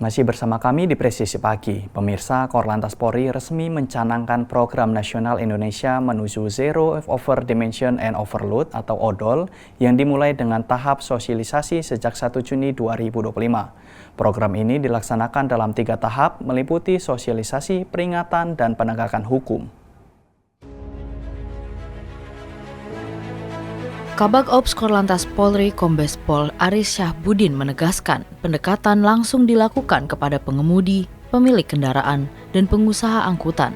Masih bersama kami di Presisi Pagi, pemirsa Korlantas Polri resmi mencanangkan program nasional Indonesia menuju Zero Over Dimension and Overload atau ODOL yang dimulai dengan tahap sosialisasi sejak 1 Juni 2025. Program ini dilaksanakan dalam 3 tahap meliputi sosialisasi, peringatan, dan penegakan hukum. Kabag Ops Korlantas Polri Kombes Pol Aris Syahbudin menegaskan pendekatan langsung dilakukan kepada pengemudi, pemilik kendaraan, dan pengusaha angkutan.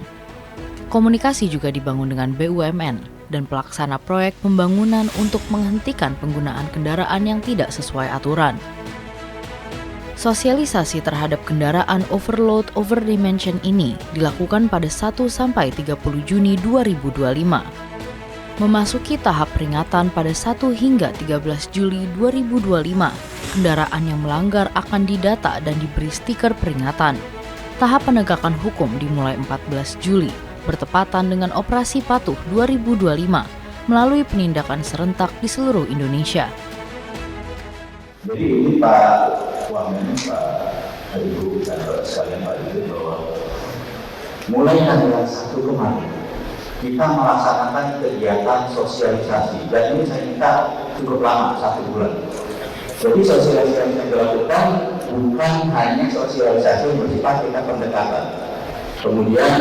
Komunikasi juga dibangun dengan BUMN dan pelaksana proyek pembangunan untuk menghentikan penggunaan kendaraan yang tidak sesuai aturan. Sosialisasi terhadap kendaraan overload overdimension ini dilakukan pada 1-30 Juni 2025. Memasuki tahap peringatan pada 1 hingga 13 Juli 2025, kendaraan yang melanggar akan didata dan diberi stiker peringatan. Tahap penegakan hukum dimulai 14 Juli, bertepatan dengan Operasi Patuh 2025, melalui penindakan serentak di seluruh Indonesia. Jadi ini Pak Wamen, Pak Ibu dan sekalian Pak Ibu, bahwa mulai tanggal 1 kemarin, kita melaksanakan kegiatan sosialisasi, dan ini saya minta cukup lama, 1 bulan. Jadi sosialisasi yang dilakukan bukan hanya sosialisasi yang bersifat kita pendekatan. Kemudian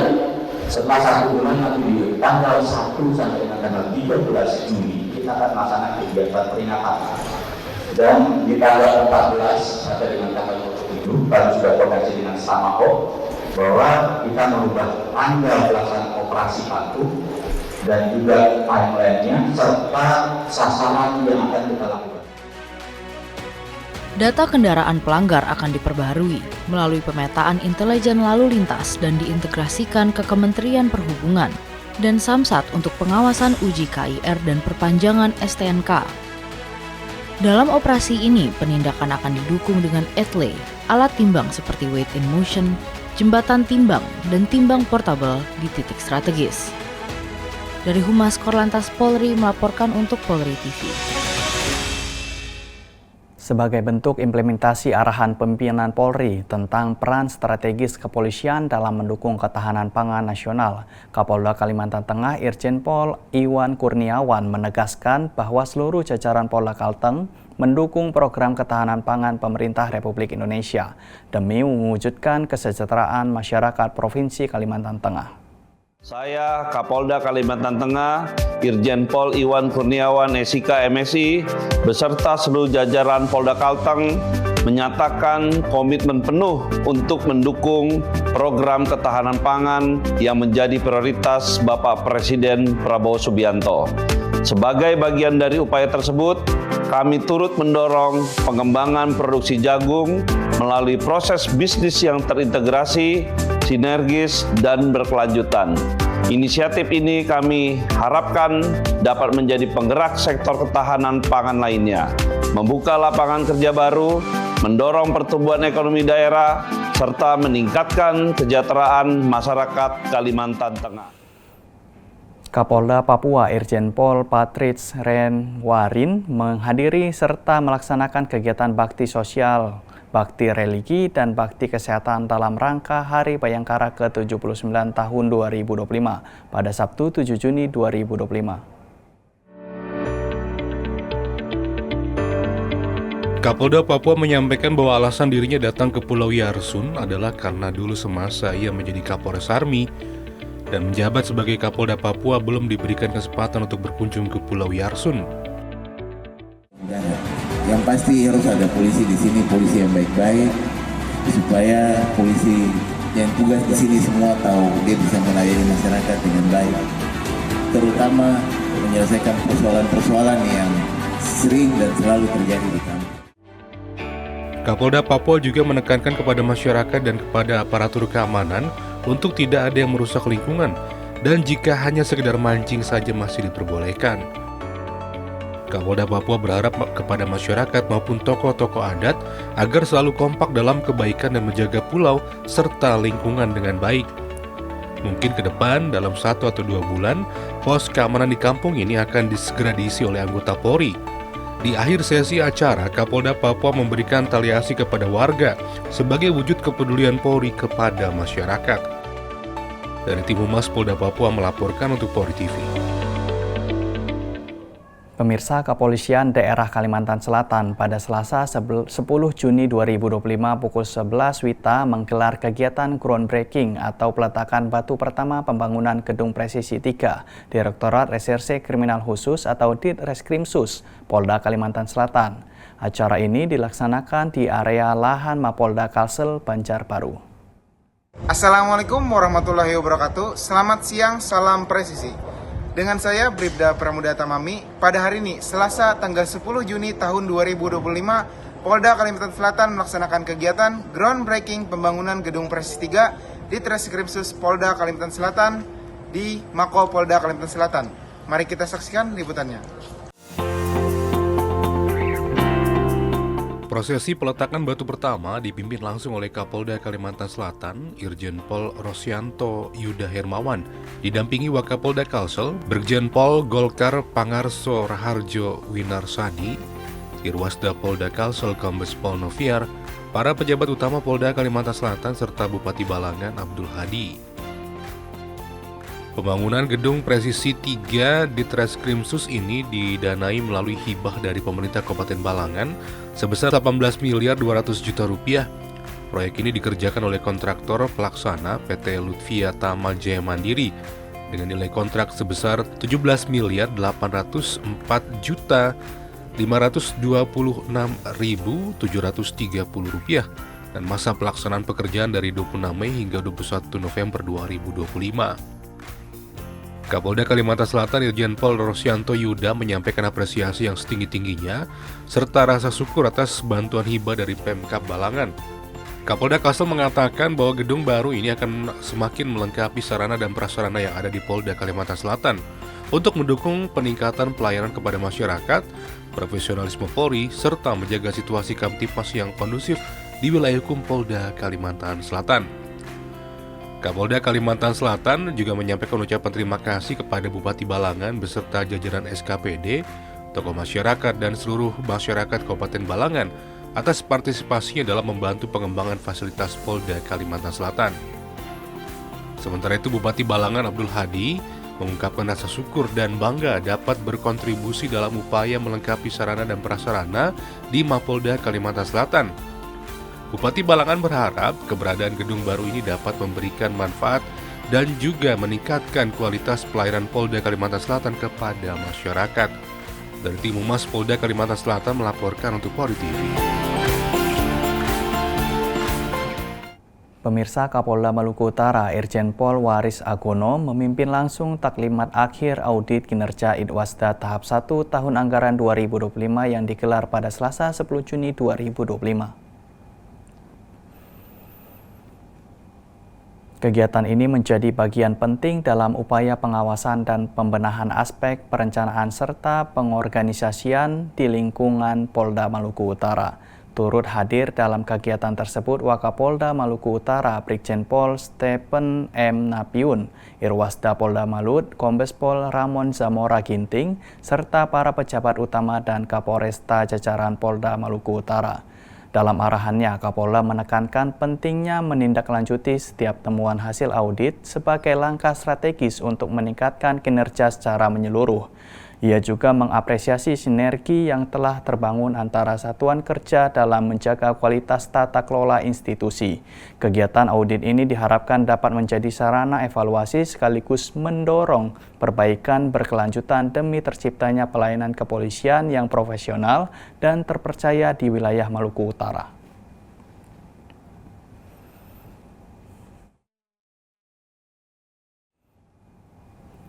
setelah 1 bulan nanti di tanggal 1 sampai dengan tanggal 13 Juli kita akan melaksanakan kegiatan peringatan. Dan di tanggal 14 sampai dengan tanggal 27 baru sudah koordinasi dengan Samapol bahwa kita merubah tanggal pelaksanaan operasi patuh dan juga timeline-nya serta sasaran yang akan kita lakukan. Data kendaraan pelanggar akan diperbaharui melalui pemetaan intelijen lalu lintas dan diintegrasikan ke Kementerian Perhubungan dan Samsat untuk pengawasan uji KIR dan perpanjangan STNK. Dalam operasi ini, penindakan akan didukung dengan ETLE, alat timbang seperti weight in motion, jembatan timbang, dan timbang portable di titik strategis. Dari Humas Korlantas Polri melaporkan untuk Polri TV. Sebagai bentuk implementasi arahan pimpinan Polri tentang peran strategis kepolisian dalam mendukung ketahanan pangan nasional, Kapolda Kalimantan Tengah Irjen Pol Iwan Kurniawan menegaskan bahwa seluruh jajaran Polda Kalteng mendukung program ketahanan pangan pemerintah Republik Indonesia demi mewujudkan kesejahteraan masyarakat Provinsi Kalimantan Tengah. Saya Kapolda Kalimantan Tengah, Irjen Pol Iwan Kurniawan SIK MSI, beserta seluruh jajaran Polda Kalteng menyatakan komitmen penuh untuk mendukung program ketahanan pangan yang menjadi prioritas Bapak Presiden Prabowo Subianto. Sebagai bagian dari upaya tersebut, kami turut mendorong pengembangan produksi jagung melalui proses bisnis yang terintegrasi, sinergis, dan berkelanjutan. Inisiatif ini kami harapkan dapat menjadi penggerak sektor ketahanan pangan lainnya, membuka lapangan kerja baru, mendorong pertumbuhan ekonomi daerah, serta meningkatkan kesejahteraan masyarakat Kalimantan Tengah. Kapolda Papua Irjen Pol Patrits Renwarin menghadiri serta melaksanakan kegiatan bakti sosial, bakti religi, dan bakti kesehatan dalam rangka Hari Bayangkara ke-79 tahun 2025 pada Sabtu 7 Juni 2025. Kapolda Papua menyampaikan bahwa alasan dirinya datang ke Pulau Yarsun adalah karena dulu semasa ia menjadi Kapolres Army dan menjabat sebagai Kapolda Papua belum diberikan kesempatan untuk berkunjung ke Pulau Yarsun. Yang pasti harus ada polisi di sini, polisi yang baik-baik, supaya polisi yang tugas di sini semua tahu dia bisa melayani masyarakat dengan baik, terutama menyelesaikan persoalan-persoalan yang sering dan selalu terjadi di kampung. Kapolda Papua juga menekankan kepada masyarakat dan kepada aparatur keamanan untuk tidak ada yang merusak lingkungan dan jika hanya sekedar mancing saja masih diperbolehkan. Kapolda Papua berharap kepada masyarakat maupun tokoh-tokoh adat agar selalu kompak dalam kebaikan dan menjaga pulau serta lingkungan dengan baik. Mungkin ke depan dalam 1 atau 2 bulan, pos keamanan di kampung ini akan segera diisi oleh anggota Polri. Di akhir sesi acara, Kapolda Papua memberikan taliasi kepada warga sebagai wujud kepedulian Polri kepada masyarakat. Dari tim Humas Polda Papua melaporkan untuk Polri TV. Pemirsa, Kepolisian Daerah Kalimantan Selatan pada Selasa 10 Juni 2025 pukul 11 WITA menggelar kegiatan groundbreaking atau peletakan batu pertama pembangunan Gedung Presisi 3 Direktorat Reserse Kriminal Khusus atau Ditreskrimsus Polda Kalimantan Selatan. Acara ini dilaksanakan di area lahan Mapolda Kalsel, Banjarbaru. Assalamualaikum warahmatullahi wabarakatuh. Selamat siang, salam presisi. Dengan saya Bribda Pramuda Tamami, pada hari ini Selasa tanggal 10 Juni tahun 2025, Polda Kalimantan Selatan melaksanakan kegiatan groundbreaking pembangunan Gedung Presisi 3 di Ditreskrimsus Polda Kalimantan Selatan di Mako Polda Kalimantan Selatan. Mari kita saksikan liputannya. Prosesi peletakan batu pertama dipimpin langsung oleh Kapolda Kalimantan Selatan, Irjen Pol Rosyanto Yuda Hermawan, didampingi Wakapolda Kalsel, Brigjen Pol Golkar Pangarso Raharjo Winarsadi, Irwasda Polda Kalsel Kombes Pol Noviar, para pejabat utama Polda Kalimantan Selatan serta Bupati Balangan Abdul Hadi. Pembangunan Gedung Presisi 3 Ditreskrimsus ini didanai melalui hibah dari pemerintah Kabupaten Balangan sebesar 18 miliar 200 juta rupiah. Proyek ini dikerjakan oleh kontraktor pelaksana PT Lutfia Tama Jaya Mandiri dengan nilai kontrak sebesar 17 miliar 804 juta 526.730 rupiah dan masa pelaksanaan pekerjaan dari 26 Mei hingga 21 November 2025. Kapolda Kalimantan Selatan Irjen Pol Rosyanto Yuda menyampaikan apresiasi yang setinggi-tingginya serta rasa syukur atas bantuan hibah dari Pemkab Balangan. Kapolda Kalsel mengatakan bahwa gedung baru ini akan semakin melengkapi sarana dan prasarana yang ada di Polda Kalimantan Selatan untuk mendukung peningkatan pelayanan kepada masyarakat, profesionalisme Polri, serta menjaga situasi Kamtipmas yang kondusif di wilayah hukum Polda Kalimantan Selatan. Kapolda Kalimantan Selatan juga menyampaikan ucapan terima kasih kepada Bupati Balangan beserta jajaran SKPD, tokoh masyarakat dan seluruh masyarakat Kabupaten Balangan atas partisipasinya dalam membantu pengembangan fasilitas Polda Kalimantan Selatan. Sementara itu Bupati Balangan Abdul Hadi mengungkapkan rasa syukur dan bangga dapat berkontribusi dalam upaya melengkapi sarana dan prasarana di Mapolda Kalimantan Selatan. Bupati Balangan berharap keberadaan gedung baru ini dapat memberikan manfaat dan juga meningkatkan kualitas pelayanan Polda Kalimantan Selatan kepada masyarakat. Dari tim Humas Polda Kalimantan Selatan melaporkan untuk Polri TV. Pemirsa, Kapolda Maluku Utara Irjen Pol Waris Agono memimpin langsung taklimat akhir audit kinerja Idwasda tahap 1 tahun anggaran 2025 yang digelar pada Selasa 10 Juni 2025. Kegiatan ini menjadi bagian penting dalam upaya pengawasan dan pembenahan aspek perencanaan serta pengorganisasian di lingkungan Polda Maluku Utara. Turut hadir dalam kegiatan tersebut Wakapolda Maluku Utara Brigjen Pol Stephen M. Napiun, Irwasda Polda Malut, Kombes Pol Ramon Zamora Ginting, serta para pejabat utama dan Kapolresta jajaran Polda Maluku Utara. Dalam arahannya, Kapolda menekankan pentingnya menindaklanjuti setiap temuan hasil audit sebagai langkah strategis untuk meningkatkan kinerja secara menyeluruh. Ia juga mengapresiasi sinergi yang telah terbangun antara satuan kerja dalam menjaga kualitas tata kelola institusi. Kegiatan audit ini diharapkan dapat menjadi sarana evaluasi sekaligus mendorong perbaikan berkelanjutan demi terciptanya pelayanan kepolisian yang profesional dan terpercaya di wilayah Maluku Utara.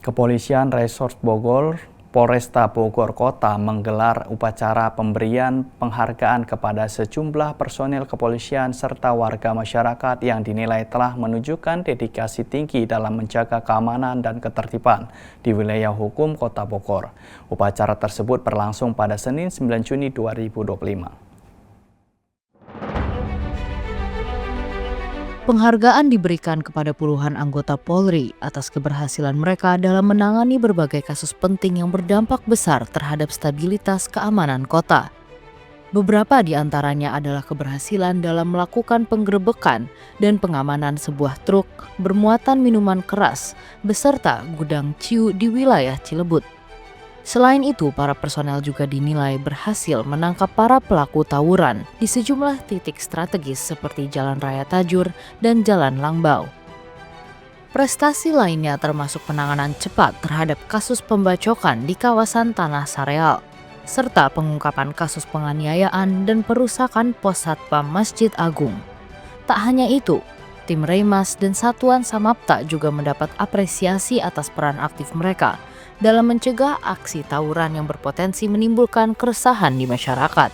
Kepolisian Resort Bogor Polresta Bogor Kota menggelar upacara pemberian penghargaan kepada sejumlah personil kepolisian serta warga masyarakat yang dinilai telah menunjukkan dedikasi tinggi dalam menjaga keamanan dan ketertiban di wilayah hukum Kota Bogor. Upacara tersebut berlangsung pada Senin 9 Juni 2025. Penghargaan diberikan kepada puluhan anggota Polri atas keberhasilan mereka dalam menangani berbagai kasus penting yang berdampak besar terhadap stabilitas keamanan kota. Beberapa di antaranya adalah keberhasilan dalam melakukan penggerebekan dan pengamanan sebuah truk bermuatan minuman keras beserta gudang ciu di wilayah Cilebut. Selain itu, para personel juga dinilai berhasil menangkap para pelaku tawuran di sejumlah titik strategis seperti Jalan Raya Tajur dan Jalan Langbao. Prestasi lainnya termasuk penanganan cepat terhadap kasus pembacokan di kawasan Tanah Sareal, serta pengungkapan kasus penganiayaan dan perusakan pos Satpam Masjid Agung. Tak hanya itu, tim Reimas dan Satuan Samapta juga mendapat apresiasi atas peran aktif mereka dalam mencegah aksi tawuran yang berpotensi menimbulkan keresahan di masyarakat.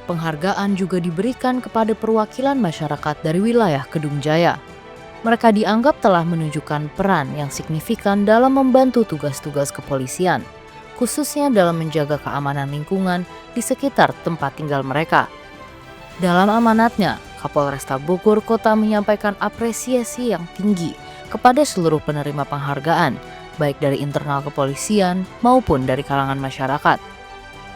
Penghargaan juga diberikan kepada perwakilan masyarakat dari wilayah Kedung Jaya. Mereka dianggap telah menunjukkan peran yang signifikan dalam membantu tugas-tugas kepolisian, khususnya dalam menjaga keamanan lingkungan di sekitar tempat tinggal mereka. Dalam amanatnya, Kapolresta Bogor Kota menyampaikan apresiasi yang tinggi kepada seluruh penerima penghargaan, baik dari internal kepolisian maupun dari kalangan masyarakat.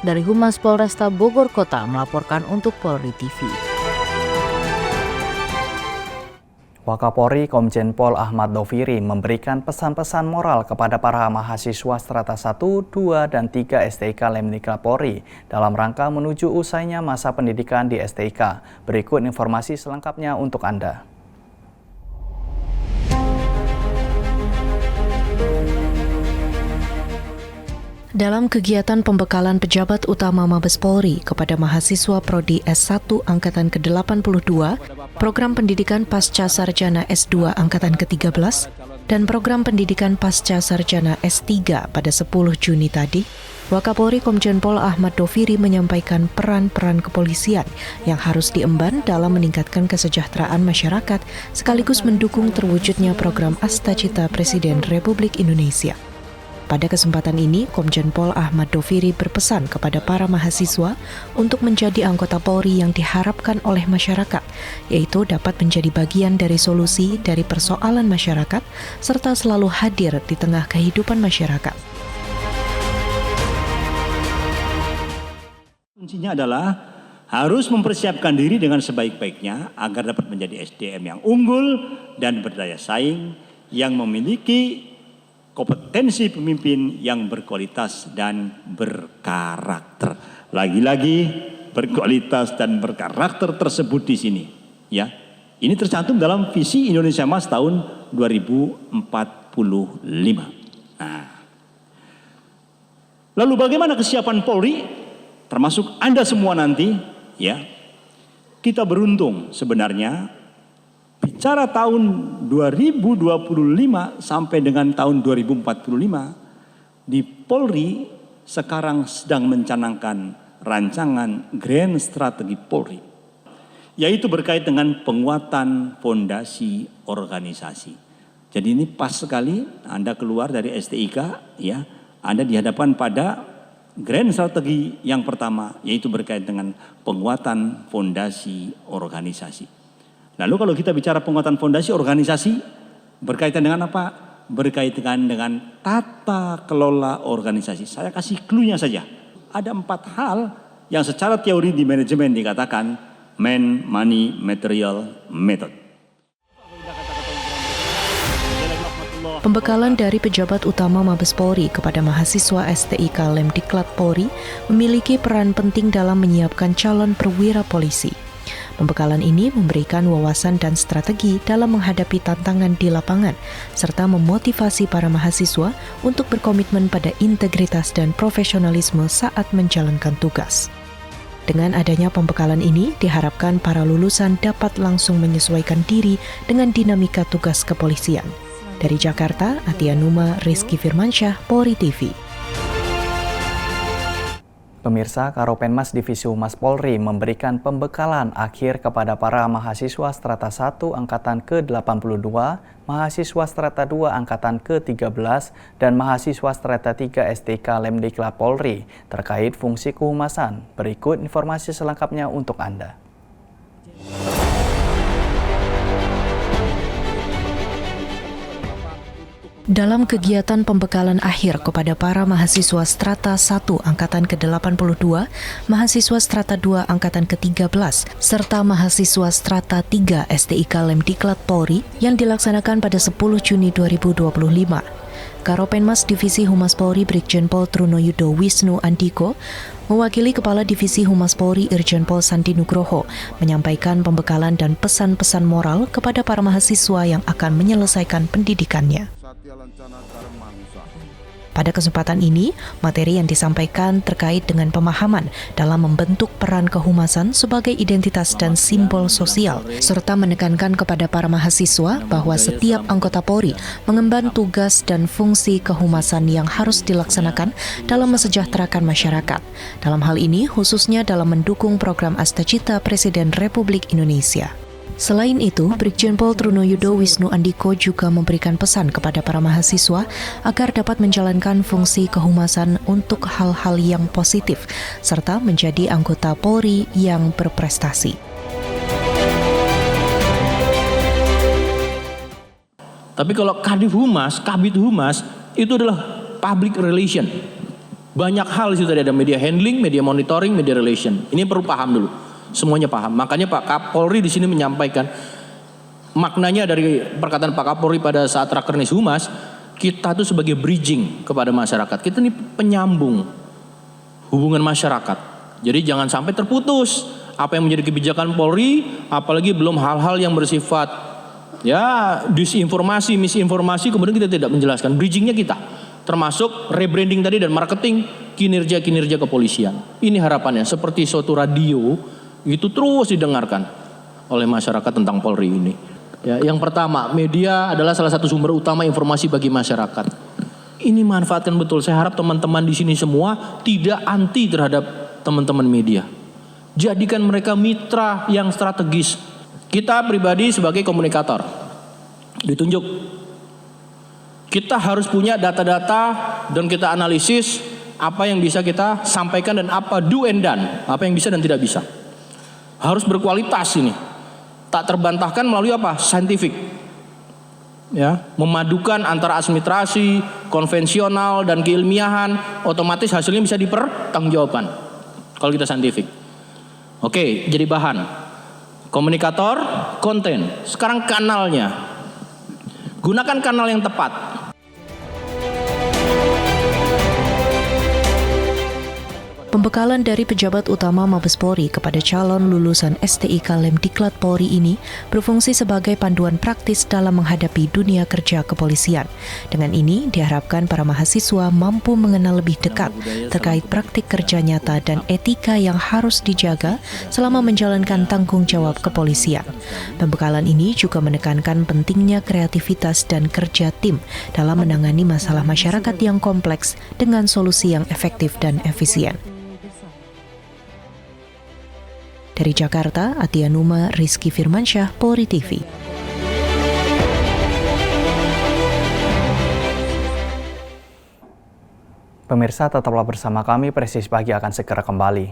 Dari Humas Polresta Bogor Kota melaporkan untuk Polri TV. Wakapolri Komjen Pol Ahmad Doviri memberikan pesan-pesan moral kepada para mahasiswa strata 1, 2, dan 3 STIK Lemdiklat Polri dalam rangka menuju usainya masa pendidikan di STIK. Berikut informasi selengkapnya untuk Anda. Dalam kegiatan pembekalan pejabat utama Mabes Polri kepada mahasiswa Prodi S1 Angkatan ke-82, Program Pendidikan Pasca Sarjana S2 Angkatan ke-13, dan Program Pendidikan Pasca Sarjana S3 pada 10 Juni tadi, Wakapolri Komjen Pol Ahmad Doviri menyampaikan peran-peran kepolisian yang harus diemban dalam meningkatkan kesejahteraan masyarakat sekaligus mendukung terwujudnya program Astacita Presiden Republik Indonesia. Pada kesempatan ini, Komjen Pol Ahmad Doviri berpesan kepada para mahasiswa untuk menjadi anggota Polri yang diharapkan oleh masyarakat, yaitu dapat menjadi bagian dari solusi dari persoalan masyarakat, serta selalu hadir di tengah kehidupan masyarakat. Kuncinya adalah harus mempersiapkan diri dengan sebaik-baiknya agar dapat menjadi SDM yang unggul dan berdaya saing, yang memiliki kompetensi pemimpin yang berkualitas dan berkarakter. Lagi-lagi berkualitas dan berkarakter tersebut di sini, ya. Ini tercantum dalam visi Indonesia Emas tahun 2045. Nah, lalu bagaimana kesiapan Polri, termasuk Anda semua nanti, ya? Kita beruntung sebenarnya. Bicara tahun 2025 sampai dengan tahun 2045, di Polri sekarang sedang mencanangkan rancangan Grand Strategi Polri, yaitu berkait dengan penguatan fondasi organisasi. Jadi ini pas sekali Anda keluar dari STIK, ya, Anda dihadapkan pada Grand Strategi yang pertama, yaitu berkait dengan penguatan fondasi organisasi. Lalu kalau kita bicara penguatan fondasi organisasi, berkaitan dengan apa? Berkaitan dengan tata kelola organisasi. Saya kasih clue-nya saja. Ada 4 hal yang secara teori di manajemen dikatakan man, money, material, method. Pembekalan dari pejabat utama Mabes Polri kepada mahasiswa STIK Lemdiklat Polri memiliki peran penting dalam menyiapkan calon perwira polisi. Pembekalan ini memberikan wawasan dan strategi dalam menghadapi tantangan di lapangan, serta memotivasi para mahasiswa untuk berkomitmen pada integritas dan profesionalisme saat menjalankan tugas. Dengan adanya pembekalan ini, diharapkan para lulusan dapat langsung menyesuaikan diri dengan dinamika tugas kepolisian. Dari Jakarta, Atia Numa, Rizky Firmansyah, Polri TV. Pemirsa, Karopenmas Divisi Humas Polri memberikan pembekalan akhir kepada para mahasiswa strata 1 Angkatan ke-82, mahasiswa strata 2 Angkatan ke-13, dan mahasiswa strata 3 STIK Lemdiklat Polri terkait fungsi kehumasan. Berikut informasi selengkapnya untuk Anda. Dalam kegiatan pembekalan akhir kepada para mahasiswa Strata 1 Angkatan ke-82, mahasiswa Strata 2 Angkatan ke-13, serta mahasiswa Strata 3 STIK Lemdiklat Polri yang dilaksanakan pada 10 Juni 2025. Karopenmas Divisi Humas Polri Brigjen Pol Trunoyudo Wisnu Andiko mewakili Kepala Divisi Humas Polri Irjen Pol Sandi Nugroho menyampaikan pembekalan dan pesan-pesan moral kepada para mahasiswa yang akan menyelesaikan pendidikannya. Pada kesempatan ini, materi yang disampaikan terkait dengan pemahaman dalam membentuk peran kehumasan sebagai identitas dan simbol sosial, serta menekankan kepada para mahasiswa bahwa setiap anggota Polri mengemban tugas dan fungsi kehumasan yang harus dilaksanakan dalam mensejahterakan masyarakat. Dalam hal ini, khususnya dalam mendukung program Astacita Presiden Republik Indonesia. Selain itu, Brigjen Pol Trunoyudo Wisnu Andiko juga memberikan pesan kepada para mahasiswa agar dapat menjalankan fungsi kehumasan untuk hal-hal yang positif, serta menjadi anggota Polri yang berprestasi. Tapi kalau Kadif Humas, Kabid Humas, itu adalah public relation. Banyak hal di situ ada media handling, media monitoring, media relation. Ini perlu paham dulu. Semuanya paham. Makanya Pak Kapolri di sini menyampaikan maknanya dari perkataan Pak Kapolri pada saat Rakernis Humas, kita tuh sebagai bridging kepada masyarakat. Kita ini penyambung hubungan masyarakat. Jadi jangan sampai terputus apa yang menjadi kebijakan Polri, apalagi belum hal-hal yang bersifat disinformasi, misinformasi, kemudian kita tidak menjelaskan. Bridgingnya kita, termasuk rebranding tadi dan marketing kinerja kepolisian. Ini harapannya, seperti suatu radio itu terus didengarkan oleh masyarakat tentang Polri ini. Ya, yang pertama, media adalah salah satu sumber utama informasi bagi masyarakat. Ini manfaatkan betul. Saya harap teman-teman di sini semua tidak anti terhadap teman-teman media. Jadikan mereka mitra yang strategis. Kita pribadi sebagai komunikator ditunjuk. Kita harus punya data-data dan kita analisis apa yang bisa kita sampaikan dan apa do and done, apa yang bisa dan tidak bisa. Harus berkualitas ini. Tak terbantahkan melalui apa? Scientific. Ya, memadukan antara administrasi, konvensional dan keilmiahan, otomatis hasilnya bisa dipertanggungjawabkan kalau kita scientific. Oke, jadi bahan. Komunikator, konten. Sekarang kanalnya. Gunakan kanal yang tepat. Pembekalan dari pejabat utama Mabes Polri kepada calon lulusan STIK Lemdiklat Polri ini berfungsi sebagai panduan praktis dalam menghadapi dunia kerja kepolisian. Dengan ini diharapkan para mahasiswa mampu mengenal lebih dekat terkait praktik kerja nyata dan etika yang harus dijaga selama menjalankan tanggung jawab kepolisian. Pembekalan ini juga menekankan pentingnya kreativitas dan kerja tim dalam menangani masalah masyarakat yang kompleks dengan solusi yang efektif dan efisien. Dari Jakarta, Atia Numa, Rizky Firmansyah, Polri TV. Pemirsa, tetaplah bersama kami, Presisi Pagi akan segera kembali.